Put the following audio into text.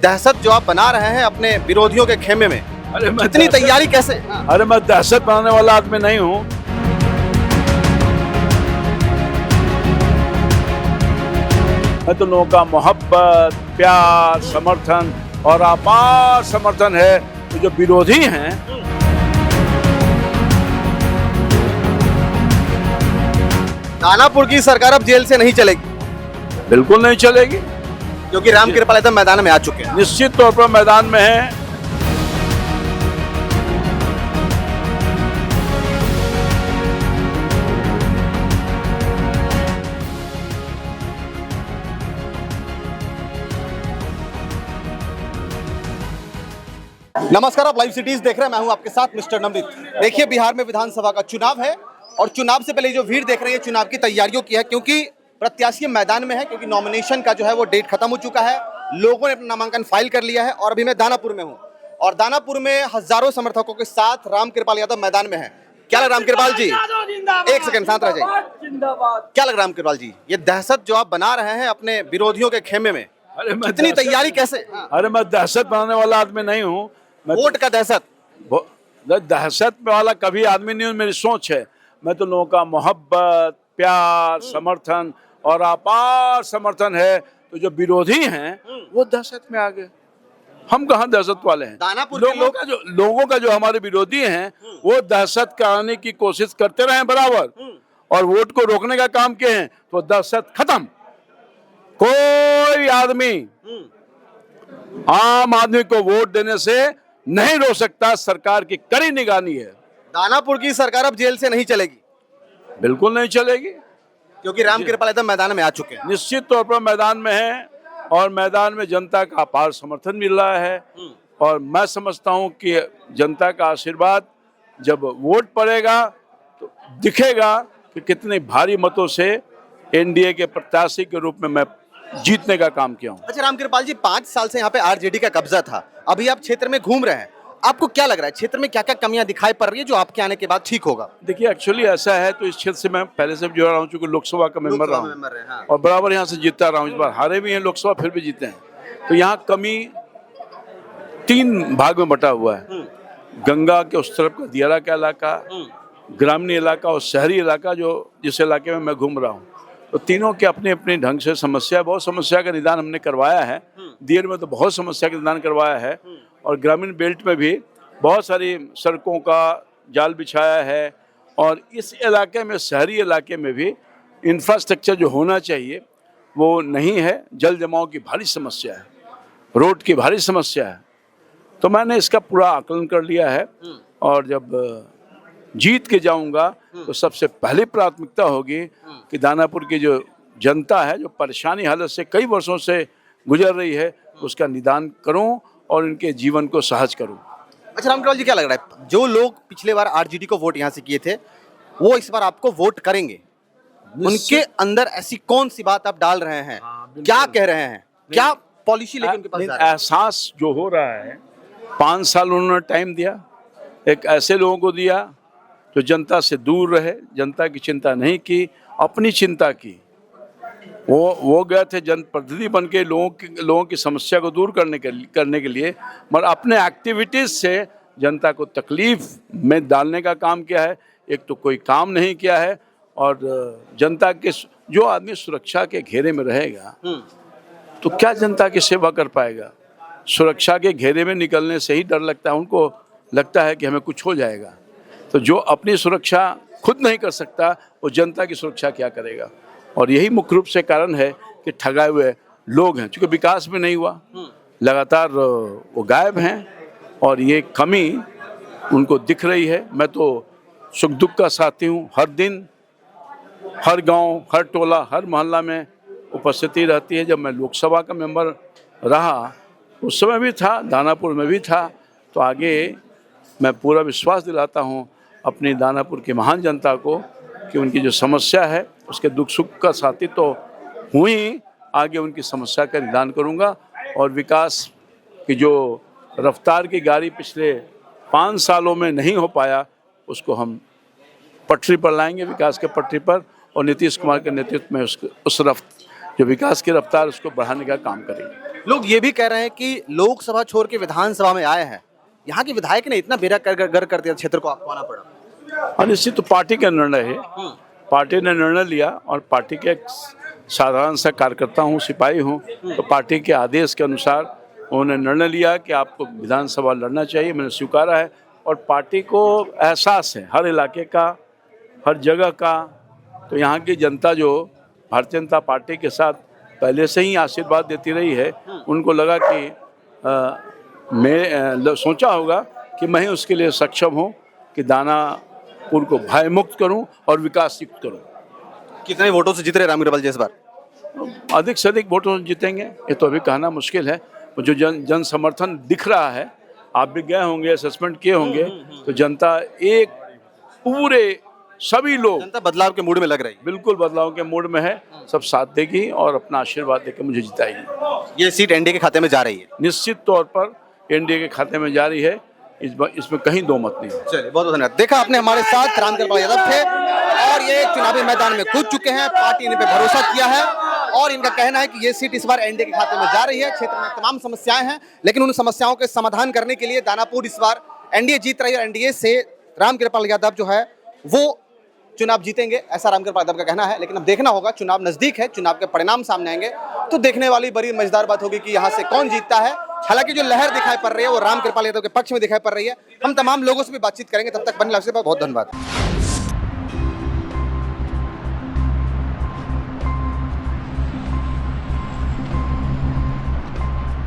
दहशत जो आप बना रहे हैं अपने विरोधियों के खेमे में, अरे मैं इतनी तैयारी कैसे? अरे मैं दहशत बनाने वाला आदमी नहीं हूँ। मैं तो लोगों का मोहब्बत, प्यार, समर्थन और अपार समर्थन है। तो जो विरोधी हैं दानापुर की सरकार अब जेल से नहीं चलेगी बिल्कुल नहीं चलेगी। क्योंकि राम कृपाल यादव मैदान में आ चुके हैं। निश्चित तौर पर मैदान में है। नमस्कार, आप लाइव सिटीज देख रहे हैं। मैं हूं आपके साथ मिस्टर नमृत। देखिए, बिहार में विधानसभा का चुनाव है और चुनाव से पहले जो भीड़ देख रही है चुनाव की तैयारियों की है, क्योंकि प्रत्याशी मैदान में है। क्योंकि नॉमिनेशन का जो है वो डेट खत्म हो चुका है, लोगों ने अपना नामांकन फाइल कर लिया है और अभी मैं दानापुर में हूं और दानापुर में हजारों समर्थकों के साथ राम कृपाल यादव मैदान में है। क्या लग राम कृपाल जी? एक सेकंड शांत रह जाइए। क्या लग राम कृपाल जी, ये दहशत जो आप बना रहे हैं अपने विरोधियों के खेमे में, अरे मैं इतनी तैयारी कैसे? अरे मैं दहशत बनाने वाला आदमी नहीं हूँ। वोट का दहशत? दहशत वाला कभी आदमी नहीं हूँ, मेरी सोच है। मैं तो लोगों का मोहब्बत, प्यार, समर्थन और अपार समर्थन है। तो जो विरोधी हैं वो दहशत में आ गए। हम कहाँ दहशत वाले हैं? दानापुर के लोगों का जो हमारे विरोधी हैं वो दहशत कराने की कोशिश करते रहे बराबर और वोट को रोकने का काम किए हैं, तो दहशत खत्म। कोई आदमी आम आदमी को वोट देने से नहीं रोक सकता। सरकार की कड़ी निगरानी है। दानापुर की सरकार अब जेल से नहीं चलेगी बिल्कुल नहीं चलेगी। क्योंकि राम कृपाल यादव मैदान में आ चुके हैं। निश्चित तौर पर मैदान में है और मैदान में जनता का अपार समर्थन मिल रहा है और मैं समझता हूं कि जनता का आशीर्वाद जब वोट पड़ेगा तो दिखेगा कि कितने भारी मतों से एनडीए के प्रत्याशी के रूप में मैं जीतने का काम किया हूं। अच्छा राम कृपाल जी, 5 साल से यहाँ पे आरजेडी का कब्जा था, अभी आप क्षेत्र में घूम रहे हैं, आपको क्या लग रहा है क्षेत्र में क्या क्या कमियां दिखाई पड़ रही है जो आपके आने के बाद ठीक होगा? देखिए, एक्चुअली ऐसा है, तो इस क्षेत्र से मैं पहले से जुड़ा रहा हूँ, चूंकि लोकसभा का मेंबर रहा हूँ हाँ। और बराबर यहाँ से जीतता रहा हूँ। इस बार हारे भी हैं लोकसभा, फिर भी जीते हैं। तो यहाँ कमी 3 भाग में बटा हुआ है। गंगा के उस तरफ का दियारा का इलाका, ग्रामीण इलाका और शहरी इलाका, जो जिस इलाके में मैं घूम रहा हूँ। तो तीनों के अपने अपने ढंग से समस्या, बहुत समस्या का निदान हमने करवाया है। दियर में तो बहुत समस्या का निदान करवाया है और ग्रामीण बेल्ट में भी बहुत सारी सड़कों का जाल बिछाया है और इस इलाके में, शहरी इलाके में भी इंफ्रास्ट्रक्चर जो होना चाहिए वो नहीं है। जल जमाव की भारी समस्या है, रोड की भारी समस्या है। तो मैंने इसका पूरा आकलन कर लिया है और जब जीत के जाऊंगा तो सबसे पहली प्राथमिकता होगी कि दानापुर की जो जनता है, जो परेशानी हालत से कई वर्षों से गुजर रही है, उसका निदान करूं और इनके जीवन को सहज करूं। अच्छा राम कृपाल जी, क्या लग रहा है जो लोग पिछले बार आरजेडी को वोट यहाँ से किए थे वो इस बार आपको वोट करेंगे? उनके अंदर ऐसी कौन सी बात आप डाल रहे हैं? क्या कह रहे हैं? क्या पॉलिसी लेके उनके पास जा रहे हैं? एहसास जो हो रहा है, 5 साल उन्होंने टाइम दिया, एक ऐसे लोगों को दिया जो जनता से दूर रहे, जनता की चिंता नहीं की, अपनी चिंता की। वो गए थे जनप्रतिनिधि बन के लोगों की समस्या को दूर करने के लिए, मगर अपने एक्टिविटीज़ से जनता को तकलीफ में डालने का काम किया है। एक तो कोई काम नहीं किया है और जनता के जो आदमी सुरक्षा के घेरे में रहेगा तो क्या जनता की सेवा कर पाएगा? सुरक्षा के घेरे में निकलने से ही डर लगता है, उनको लगता है कि हमें कुछ हो जाएगा। तो जो अपनी सुरक्षा खुद नहीं कर सकता वो जनता की सुरक्षा क्या करेगा? और यही मुख्य रूप से कारण है कि ठगाए हुए लोग हैं। चूँकि विकास भी नहीं हुआ, लगातार वो गायब हैं और ये कमी उनको दिख रही है। मैं तो सुख दुख का साथी हूँ। हर दिन, हर गांव, हर टोला, हर मोहल्ला में उपस्थिति रहती है। जब मैं लोकसभा का मेंबर रहा उस समय भी था, दानापुर में भी था। तो आगे मैं पूरा विश्वास दिलाता हूँ अपनी दानापुर की महान जनता को कि उनकी जो समस्या है उसके दुख सुख का साथी तो हूँ ही, आगे उनकी समस्या का निदान करूँगा और विकास की जो रफ्तार की गाड़ी पिछले 5 सालों में नहीं हो पाया उसको हम पटरी पर लाएंगे, विकास के पटरी पर। और नीतीश कुमार के नेतृत्व में जो विकास की रफ्तार उसको बढ़ाने का काम करेंगे। लोग ये भी कह रहे हैं कि लोकसभा छोड़ के विधानसभा में आए हैं, यहाँ के विधायक ने इतना बेरा कर कर दिया, क्षेत्र को आपको आना पड़ा। और निश्चित तो पार्टी का निर्णय है, पार्टी ने निर्णय लिया और पार्टी के एक साधारण सा कार्यकर्ता हूँ, सिपाही हूँ, तो पार्टी के आदेश के अनुसार उन्होंने निर्णय लिया कि आपको विधानसभा लड़ना चाहिए। मैंने स्वीकारा है और पार्टी को एहसास है हर इलाके का, हर जगह का। तो यहाँ की जनता जो भारतीय जनता पार्टी के साथ पहले से ही आशीर्वाद देती रही है, उनको लगा कि मैं सोचा होगा कि मैं ही उसके लिए सक्षम हूँ कि दानापुर को भय मुक्त करूँ और विकास युक्त करूँ। कितने वोटों से जीत रहे रामगिरपाल जी इस बार? अधिक से अधिक वोटों से जीतेंगे, ये तो अभी कहना मुश्किल है। जो जन समर्थन दिख रहा है, आप भी गए होंगे, असेसमेंट किए होंगे, तो जनता एक पूरे सभी लोग जनता बदलाव के मूड में लग रही है। बिल्कुल बदलाव के मूड में है, सब साथ देगी और अपना आशीर्वाद देकर मुझे जिताएगी। ये सीट एनडीए के खाते में जा रही है? निश्चित तौर पर एनडीए के खाते में जा रही है, इसमें कहीं दो मत नहीं है। चलिए, बहुत बहुत धन्यवाद। देखा आपने, हमारे साथ रामगिरपाल यादव थे और ये चुनावी मैदान में कूद चुके हैं, पार्टी ने पे भरोसा किया है और इनका कहना है कि ये सीट इस बार एनडीए के खाते में जा रही है। क्षेत्र में तमाम समस्याएं हैं, लेकिन उन समस्याओं के समाधान करने के लिए दानापुर इस बार एनडीए जीत रही है। एनडीए से रामगिरपाल यादव जो है वो चुनाव जीतेंगे, ऐसा रामगिरपाल यादव का कहना है। लेकिन अब देखना होगा, चुनाव नजदीक है, चुनाव के परिणाम सामने आएंगे तो देखने वाली बड़ी मजेदार बात होगी कि यहाँ से कौन जीतता है। हालांकि जो लहर दिखाई पड़ रही है वो रामगिरपाल यादव के पक्ष में दिखाई पड़ रही है। हम तमाम लोगों से भी बातचीत करेंगे, तब तक बने रहिए, बहुत धन्यवाद।